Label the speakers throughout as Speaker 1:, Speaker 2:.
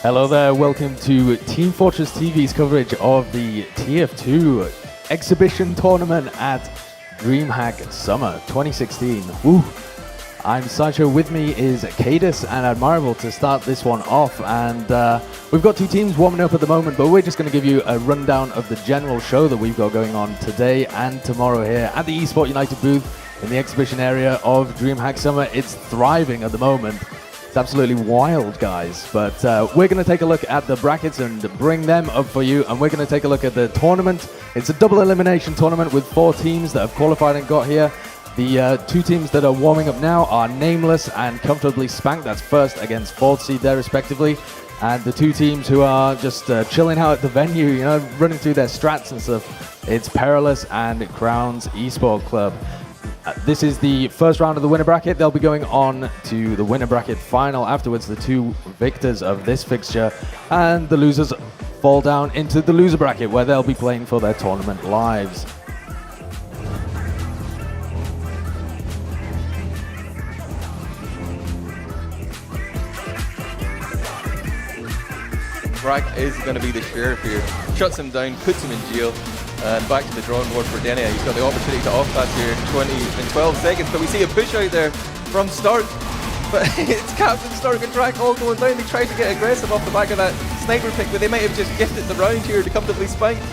Speaker 1: Hello there, welcome to Team Fortress TV's coverage of the TF2 exhibition tournament at DreamHack Summer 2016. Woo! I'm Sideshow, with me is Cadus and Admirable to start this one off, and we've got two teams warming up at the moment, but we're just going to give you a rundown of the general show that we've got going on today and tomorrow here at the eSports United booth in the exhibition area of DreamHack Summer. It's thriving at the moment. It's absolutely wild, guys, but we're going to take a look at the brackets and bring them up for you, and we're going to take a look at the tournament. It's a double elimination tournament with 4 teams that have qualified and got here. The 2 teams that are warming up now are nameLess and Comfortably Spanked. That's first against 4th seed there respectively, and the 2 teams who are just chilling out at the venue, you know, running through their strats and stuff. It's Perilous and Crowns Esports Club. This is the first round of the winner bracket. They'll be going on to the winner bracket final afterwards, the 2 victors of this fixture, and the losers fall down into the loser bracket where they'll be playing for their tournament lives.
Speaker 2: Bragg is going to be the sheriff here. Shuts him down, puts him in jail, and back to the drawing board for Denia. He's got the opportunity to off that here in 12 seconds, but we see a push out there from start. But it's Captain Stark and Drag all going down. They tried to get aggressive off the back of that sniper pick, but they might have just gifted the round here to Comfortably Spanked.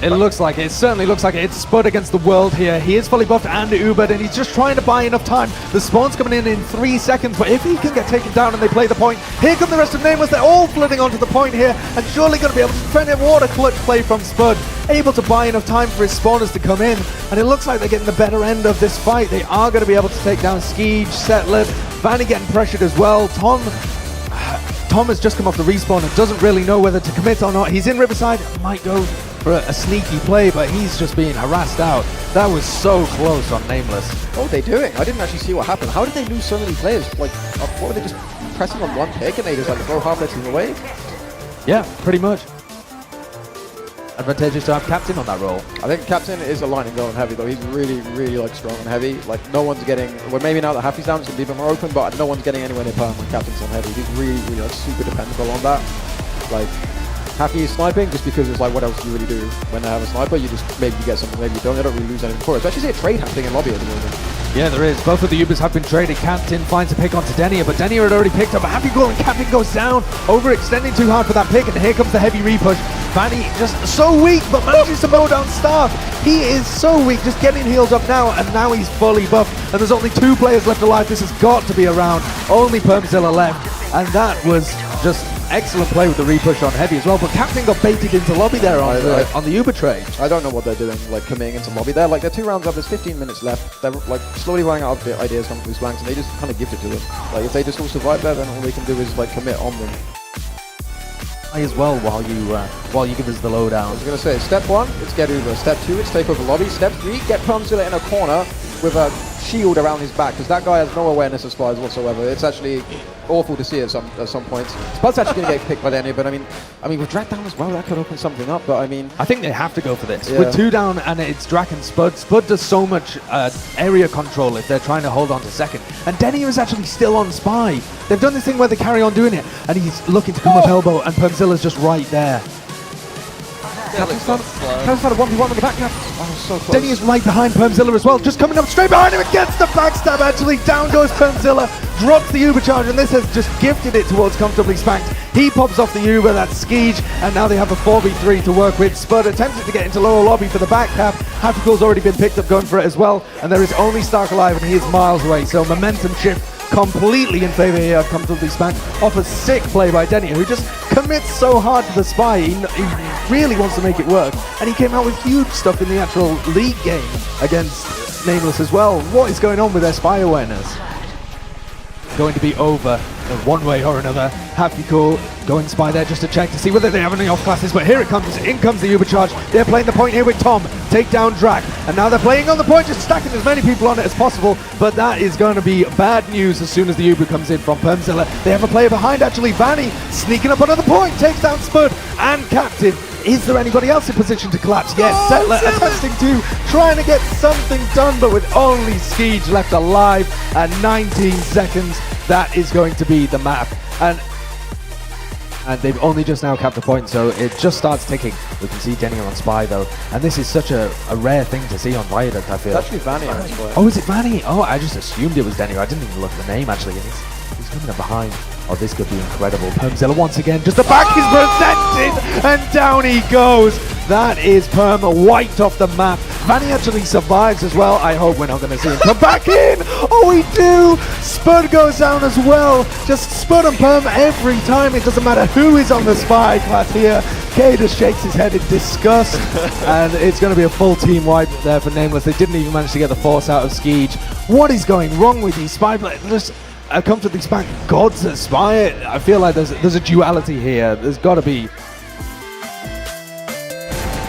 Speaker 1: It looks like it. It certainly looks like it. It's Spud against the world here. He is fully buffed and Ubered, and he's just trying to buy enough time. The spawn's coming in 3 seconds, but if he can get taken down and they play the point, here come the rest of nameLess. They're all flooding onto the point here, and surely going to be able to find a water clutch play from Spud, able to buy enough time for his spawners to come in, and it looks like they're getting the better end of this fight. They are going to be able to take down Skeej, Setlib, Vanny getting pressured as well. Tom has just come off the respawn and doesn't really know whether to commit or not. He's in Riverside, might go for a sneaky play, but he's just being harassed out. That was so close on nameLess.
Speaker 3: What were they doing? I didn't actually see what happened. How did they lose so many players? Like, what were they just pressing on one pick and they just like throw half their team away?
Speaker 1: Yeah, pretty much. Advantageous to have Captain on that role.
Speaker 3: I think Captain is aligning well on heavy though. He's really, really like strong on heavy. Like no one's getting, well maybe now that Happy's down it's going to be a bit more open, but no one's getting anywhere near Perm when Captain's on heavy. He's really, really like super dependable on that. Like, Happy is sniping just because it's like what else do you really do when they have a sniper? You just maybe you get something, maybe you don't. They don't really lose anything for it. So I actually see a trade happening in lobby at the moment.
Speaker 1: Yeah, there is. Both of the Ubers have been traded. Captain finds a pick onto Denia, but Denia had already picked up a Happy goal, and Captain goes down, overextending too hard for that pick, and here comes the heavy repush. Vanny just so weak, but manages to mow down Staff. He is so weak, just getting healed up now, and now he's fully buffed, and there's only 2 players left alive. This has got to be a round. Only Permzilla left, and that was just excellent play with the repush on heavy as well, but Captain got baited into lobby there on the Uber trade.
Speaker 3: I don't know what they're doing, like committing into lobby there. Like they're 2 rounds up, there's 15 minutes left. They're like slowly running out of the ideas from these flanks, and they just kind of gift it to them. Like if they just all survive there, then all they can do is like commit on them.
Speaker 1: As well while you give us the lowdown.
Speaker 3: I was going to say, step 1, it's get Uber. Step 2, it's take over lobby. Step 3, get Permzilla in a corner with a shield around his back, because that guy has no awareness of spies whatsoever. It's actually awful to see at some points. Spud's actually going to get picked by Denia, but I mean with Drac down as well, that could open something up, but I mean...
Speaker 1: I think they have to go for this.
Speaker 3: Yeah.
Speaker 1: With 2 down and it's Drac and Spud. Spud does so much area control if they're trying to hold on to second. And Denia is actually still on spy. They've done this thing where they carry on doing it, and he's looking to come up elbow, and Permzilla's just right there.
Speaker 3: Captain's had a 1v1 on the Backcap. Oh, so close.
Speaker 1: Denia's right behind Permzilla as well, just coming up straight behind him against the backstab actually. Down goes Permzilla, drops the Uber charge, and this has just gifted it towards Comfortably Spanked. He pops off the Uber, that's Skeej, and now they have a 4v3 to work with. Spud attempted to get into lower lobby for the Backcap. Happycool's already been picked up going for it as well, and there is only Stark alive, and he is miles away, so momentum shift completely in favor here of Comfortably Spanked off a sick play by Denia, who just commits so hard to the spy. He really wants to make it work, and he came out with huge stuff in the actual league game against nameLess as well. What is going on with their spy awareness? Going to be over in one way or another. Happycool going spy there just to check to see whether they have any off classes, but here it comes. In comes the Uber charge. They're playing the point here with Tom. Take down Drac, and now they're playing on the point, just stacking as many people on it as possible, but that is going to be bad news as soon as the Uber comes in from Permzilla. They have a player behind actually. Vanny sneaking up another point, takes down Spud and Captain. Is there anybody else in position to collapse? Yes, Settler attempting to, trying to get something done, but with only Skeej left alive at 19 seconds. That is going to be the map. And And they've only just now capped the point, so it just starts ticking. We can see Denny on Spy though, and this is such a rare thing to see on Viaduct, I feel.
Speaker 3: It's actually Vanny on Spy.
Speaker 1: Oh, is it Vanny? Oh, I just assumed it was Denny. I didn't even look at the name actually, and he's coming up behind. Oh, this could be incredible. Permzilla once again, just the back is presented, and down he goes. That is Perm wiped off the map. Vanny actually survives as well. I hope we're not going to see him come back in. Oh, we do. Spud goes down as well. Just Spud and Perm every time. It doesn't matter who is on the Spy class here. K just shakes his head in disgust. And it's going to be a full team wipe there for nameLess. They didn't even manage to get the force out of Skeege. What is going wrong with these Spy players? Just Comfortably Spanked gods at Spy. I feel like there's a duality here. There's got to be.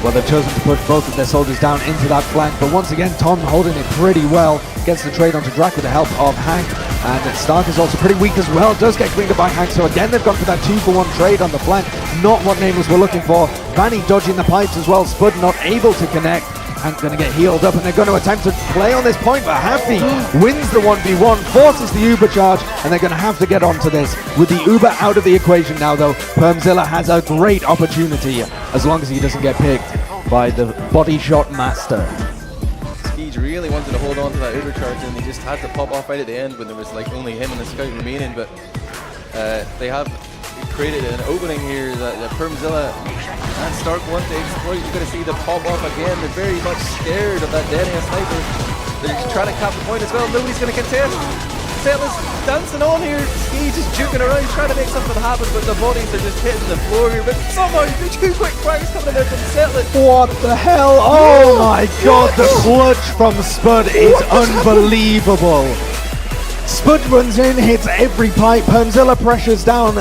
Speaker 1: Well, they've chosen to put both of their soldiers down into that flank, but once again, Tom holding it pretty well. Gets the trade onto Drac with the help of Hank, and Stark is also pretty weak as well. Does get greened up by Hank, so again, they've gone for that 2-for-1 trade on the flank. Not what nameLess were looking for. Vanny dodging the pipes as well. Spud not able to connect. Hank going to get healed up, and they're going to attempt to play on this point, but Happy wins the 1v1, forces the Uber charge, and they're going to have to get onto this. With the Uber out of the equation now, though, Permzilla has a great opportunity, as long as he doesn't get picked by the body shot master.
Speaker 2: Skeege really wanted to hold on to that Uber charge, and he just had to pop off right at the end when there was like only him and the scout remaining, but they have created an opening here that Permzilla and Stark want to exploit. You're going to see the pop off again. They're very much scared of that Denia sniper. They're just trying to cap the point as well. Nobody's going to contest. Settler's dancing on here. Skeege is juking around, trying to make something happen, but the bodies are just hitting the floor here. But somehow, the 2 quick frags coming in there from Settler.
Speaker 1: What the hell? Oh my god, the clutch from Spud is unbelievable. Spud runs in, hits every pipe. Permzilla pressures down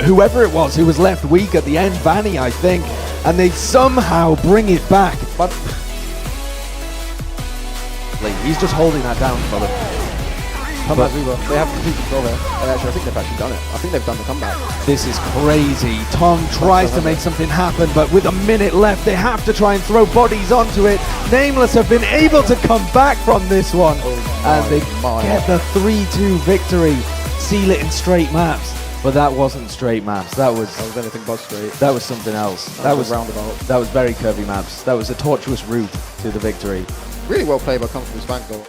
Speaker 1: whoever it was who was left weak at the end, Vanny, I think, and they somehow bring it back. But he's just holding that down for them.
Speaker 3: They have complete control there. I think they've actually done it. I think they've done the comeback.
Speaker 1: This is crazy. Tom tries to make something happen, but with a minute left, they have to try and throw bodies onto it. nameLess have been able to come back from this one, and they get the 3-2 victory. Seal it in straight maps. But that wasn't straight maps. That was
Speaker 3: anything but straight.
Speaker 1: That was something else.
Speaker 3: That was roundabout.
Speaker 1: That was very curvy maps. That was a tortuous route to the victory.
Speaker 3: Really well played by Comfortably Spanked though.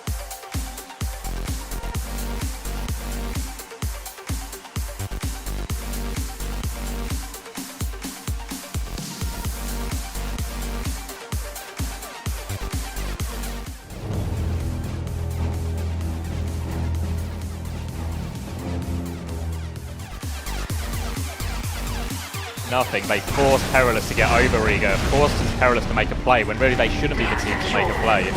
Speaker 4: Nothing. They forced Perilous to get over Riga, forced Perilous to make a play when really they shouldn't be the team to make a play.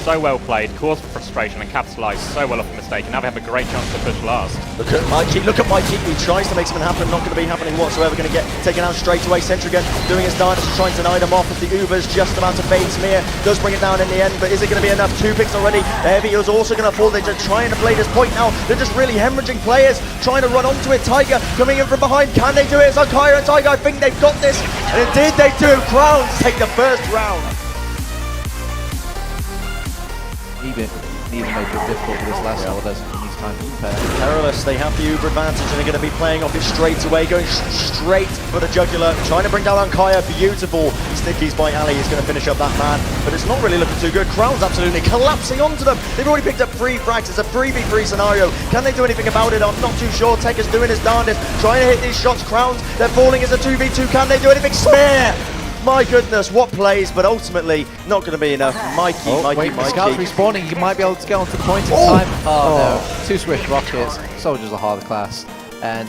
Speaker 4: So well played, caused frustration and capitalised so well off the mistake, and now they have a great chance to push last.
Speaker 5: Look at MIKO, he tries to make something happen, not going to be happening whatsoever, going to get taken out straight away. Centrigan doing his darndest to try and deny them off as the Uber's just about to fade Smear, does bring it down in the end, but is it going to be enough? 2 picks already. The Heavy is also going to fall. They're just trying to play this point now. They're just really hemorrhaging players, trying to run onto it. Tiger coming in from behind. Can they do it? It's Akira and Tiger. I think they've got this, and indeed they do. Crowns take the first round.
Speaker 6: Even made it difficult for this last hour. There's time to prepare.
Speaker 5: Perilous, they have the Uber advantage and they're going to be playing off it straight away, going straight for the jugular, trying to bring down Ankaya. Beautiful stickies by Ali. He's going to finish up that man, but it's not really looking too good. Crown's absolutely collapsing onto them. They've already picked up 3 frags. It's a 3v3 scenario. Can they do anything about it? I'm not too sure. Tekker's doing his darndest, trying to hit these shots. Crowns, they're falling as a 2v2. Can they do anything? Smear! My goodness, what plays, but ultimately not going to be enough. Mikey.
Speaker 6: Scouts respawning, you might be able to get onto the point in time. Oh no, 2 swift rockets, soldiers are harder class, and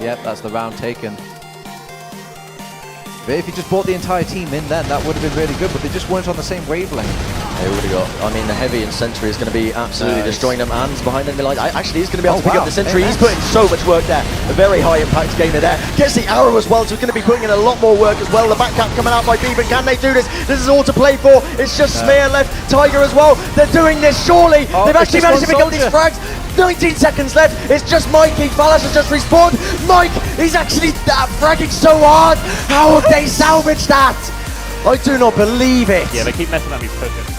Speaker 6: yep, that's the round taken. But if you just brought the entire team in then, that would have been really good, but they just weren't on the same wavelength.
Speaker 5: They would have got, I mean, the Heavy and Sentry is going to be absolutely destroying them. Hands behind enemy lines. Actually, he's going to be able to pick up the Sentry. He's putting so much work there. A very high impact gainer there. Gets the arrow as well, so he's going to be putting in a lot more work as well. The Backcap coming out by Beaver. Can they do this? This is all to play for. It's just Smear left. Tiger as well. They're doing this, surely. They've actually managed to pick up these frags. 19 seconds left. It's just Mikey. Falas has just respawned. Mike, he's actually fragging so hard. How have they salvaged that? I do not believe it.
Speaker 4: Yeah, they keep messing up these pushes.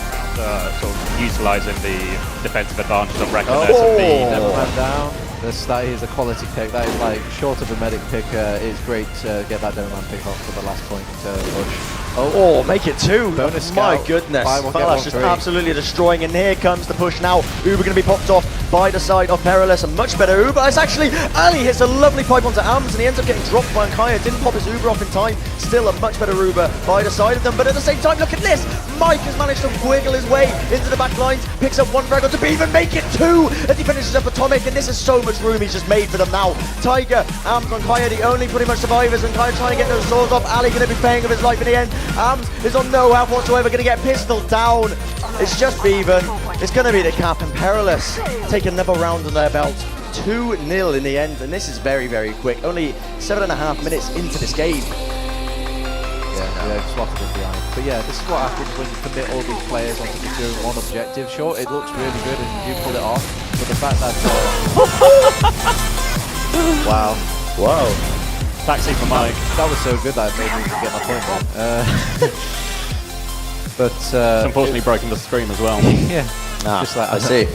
Speaker 4: Sort of utilising the defensive advantage of Reckoners and B.
Speaker 6: Never went down. That is a quality pick. That is like short of a medic pick. It's great to get that Demo Man pick off for the last point push.
Speaker 5: Oh, make it 2.
Speaker 6: Bonus
Speaker 5: My
Speaker 6: scout.
Speaker 5: goodness.
Speaker 6: Buy one, get
Speaker 5: Fareoh
Speaker 6: one
Speaker 5: just
Speaker 6: free.
Speaker 5: absolutely destroying, and here comes the push now. Uber going to be popped off by the side of Perilous. A much better Uber. It's actually, Ali hits a lovely pipe onto Ams, and he ends up getting dropped by Kaya. Didn't pop his Uber off in time. Still a much better Uber by the side of them, but at the same time, look at this. Mike has managed to wiggle his way into the back lines, picks up one frag to even make it 2 as he finishes up Atomic, and this is so much room he's just made for them now. Tiger, Ams and Kaya, the only pretty much survivors, and Kaya trying to get those swords off. Ali going to be paying of his life in the end. Ams is on no health whatsoever, going to get pistol down. It's just even. It's going to be the cap, and Perilous take another round on their belt. 2-0 in the end, and this is very, very quick. Only 7.5 minutes into this game.
Speaker 6: Yeah, slotted in behind. But yeah, this is what happens when you commit all these players onto just doing one objective. Sure, it looks really good and you pull it off, but the fact that... wow.
Speaker 5: Wow.
Speaker 4: Taxi for Mike.
Speaker 6: That was so good that it made me get my point there. But...
Speaker 4: It's unfortunately broken the stream as well.
Speaker 6: yeah.
Speaker 5: Nah,
Speaker 6: Just like,
Speaker 5: I see.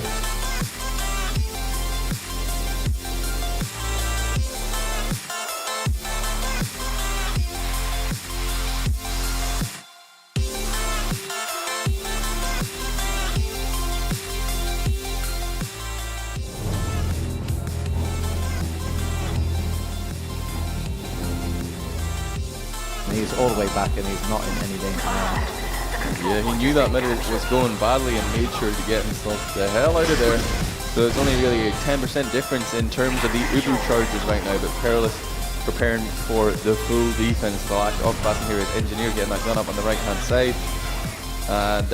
Speaker 6: He's all the way back and he's not in any danger now.
Speaker 2: Yeah, he knew that mid was going badly and made sure to get himself the hell out of there. So it's only really a 10% difference in terms of the Uber charges right now, but Perilous preparing for the full defense. The last off passing here is Engineer getting that gun up on the right hand side. And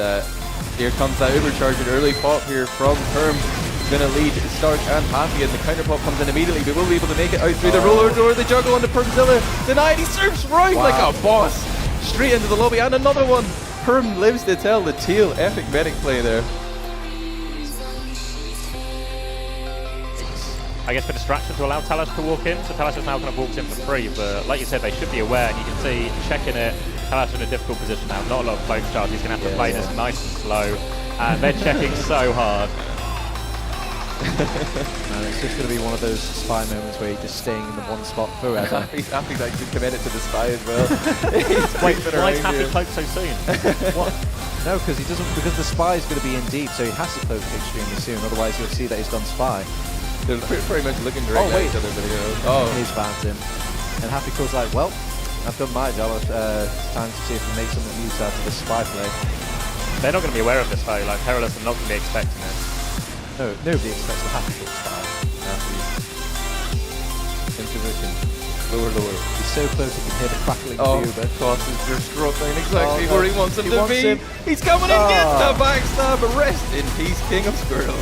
Speaker 2: here comes that Uber charge, an early pop here from Perm. Going to lead Stark and Happy, and the counter pop comes in immediately. They will be able to make it out through the roller door. The juggle on the Permzilla. Denied. He surfs right like a boss. Straight into the lobby, and another one. Perm lives to tell the tale. Epic medic play there.
Speaker 4: I guess for distraction to allow Talos to walk in, so Talos is now kind of walks in for free, but like you said, they should be aware, and you can see checking it, Talos in a difficult position now, not a lot of close charge, he's going to have to play this nice and slow, and they're checking so hard.
Speaker 6: And it's just going to be one of those spy moments where you're just staying in the one spot forever.
Speaker 2: He's Happy's actually committed to the spy as well.
Speaker 4: Wait, why is Happy cloaked so soon? What?
Speaker 6: No, because he doesn't. Because the spy is going to be in deep, so he has to close extremely soon. Otherwise, you'll see that he's gone spy.
Speaker 2: They're pretty much looking direct at each other, but
Speaker 6: And he's found him. And Happy Cool's like, well, I've done my job. It's time to see if we make something use out of this spy play.
Speaker 4: They're not going to be aware of this though. Like Perilous are not going to be expecting it.
Speaker 6: No, nobody expects the Happy Cool spy.
Speaker 2: Intuition. Lower.
Speaker 6: He's so close he can hear the crackling of the Uber.
Speaker 2: Cross is just dropping exactly where he wants him to be.
Speaker 6: him.
Speaker 2: He's coming in, gets the backstab. Rest in peace, King of Squirrels.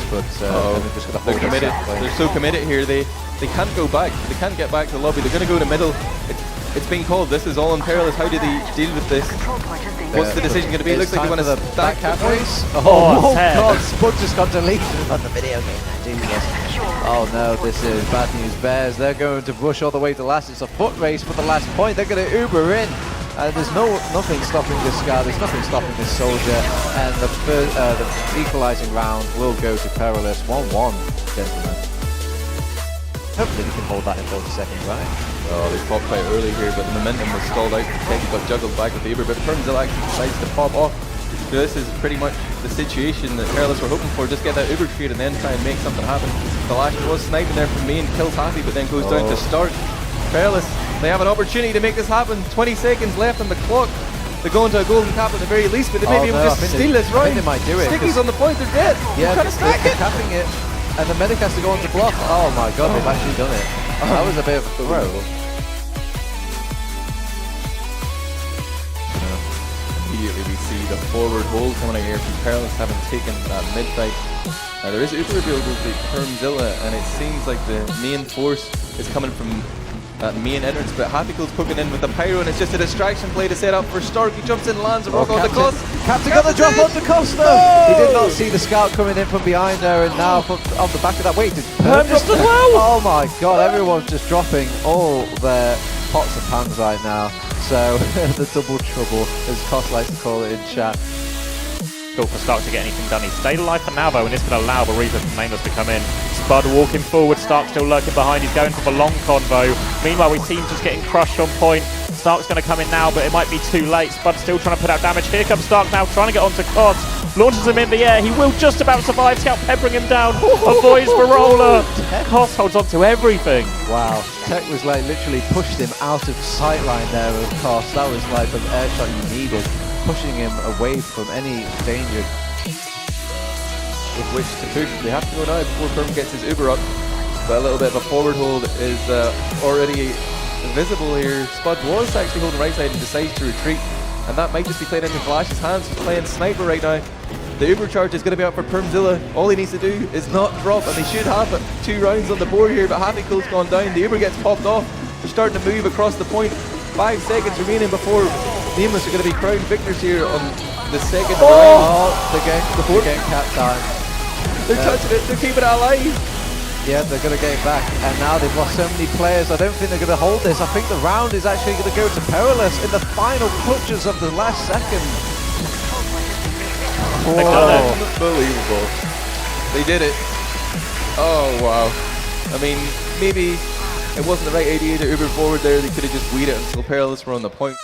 Speaker 6: But they're just going to hold
Speaker 2: committed.
Speaker 6: it.
Speaker 2: They're so committed here. They can't go back. They can't get back to the lobby. They're going to go to middle. It's being called. This is all on Perilous. How do they deal with this? What's the decision going to be? It looks like they want to stack
Speaker 6: Backcap
Speaker 2: cap
Speaker 6: race.
Speaker 4: Oh,
Speaker 6: God, Spud just got deleted on the video game. Oh no, this is bad news bears. They're going to rush all the way to last. It's a foot race for the last point. They're going to Uber in. There's nothing stopping this guy. There's nothing stopping this soldier. And the equalizing round will go to Perilous. 1-1, gentlemen. Hopefully we can hold that in 40 seconds, right?
Speaker 2: Oh, they popped quite early here, but the momentum was stalled out. Teddy got juggled back with the Uber, but Permzilla actually decides to pop off. So this is pretty much the situation that Perilous were hoping for. Just get that Uber trade and then try and make something happen. The last was sniping there from main, kills Happy, but then goes down to Stark. Perilous, they have an opportunity to make this happen. 20 seconds left on the clock. They're going to a golden cap at the very least, but they may be able to just steal this round.
Speaker 6: I think they might do it.
Speaker 2: Sticky's on the point, they're dead.
Speaker 6: Yeah,
Speaker 2: they're trying to stack it.
Speaker 6: capping it. And the medic has to go on to block. Oh my god, they've actually done it. That was a bit of a throw.
Speaker 2: Immediately we see the forward hold coming out here from Perilous having taken that mid fight. There is Uber available to Permzilla, and it seems like the main force is coming from that main entrance, but Happycool's poking in with the pyro, and it's just a distraction play to set up for Stark. He jumps in, lands a rock on the cost.
Speaker 6: Captain got the drop on the cost though. He did not see the scout coming in from behind there, and now off the back of that. Wait, did Perm drop as well? Oh my god, everyone's just dropping all their pots and pans right now. So the double trouble, as Cost likes to call it in chat.
Speaker 4: difficult for Stark to get anything done. He stayed alive for now though, and this could allow the Reaver from nameLess to come in. Spud walking forward, Stark still lurking behind. He's going for the long convo. Meanwhile, we see him just getting crushed on point. Stark's going to come in now, but it might be too late. Spud's still trying to put out damage. Here comes Stark now, trying to get onto Kods. Launches him in the air. He will just about survive. Scout peppering him down. Avoids the roller. Kods holds on to everything.
Speaker 6: Wow, Tech was like literally pushed him out of sightline there, of course. That was like the air shot you needed, pushing him away from any danger.
Speaker 2: With which to push, they have to go now before Perm gets his Uber up. But a little bit of a forward hold is already visible here. Spud was actually holding right side and decides to retreat. And that might just be playing into Flash's hands. He's playing sniper right now. The Uber charge is going to be out for Permzilla. All he needs to do is not drop, and they should have 2 rounds on the board here, but Haviko's gone down. The Uber gets popped off. They're starting to move across the point. 5 seconds remaining before nameLess are going to be crowned victors here on the second round.
Speaker 6: Oh, they're getting cat time.
Speaker 2: They're touching it, they're keeping it alive.
Speaker 6: Yeah, they're going to get it back, and now they've lost so many players. I don't think they're going to hold this. I think the round is actually going to go to Perilous in the final clutches of the last second.
Speaker 2: Unbelievable. They did it. Oh, wow. I mean, maybe it wasn't the right idea to Uber forward there. They could have just weeded it until Perilous were on the point.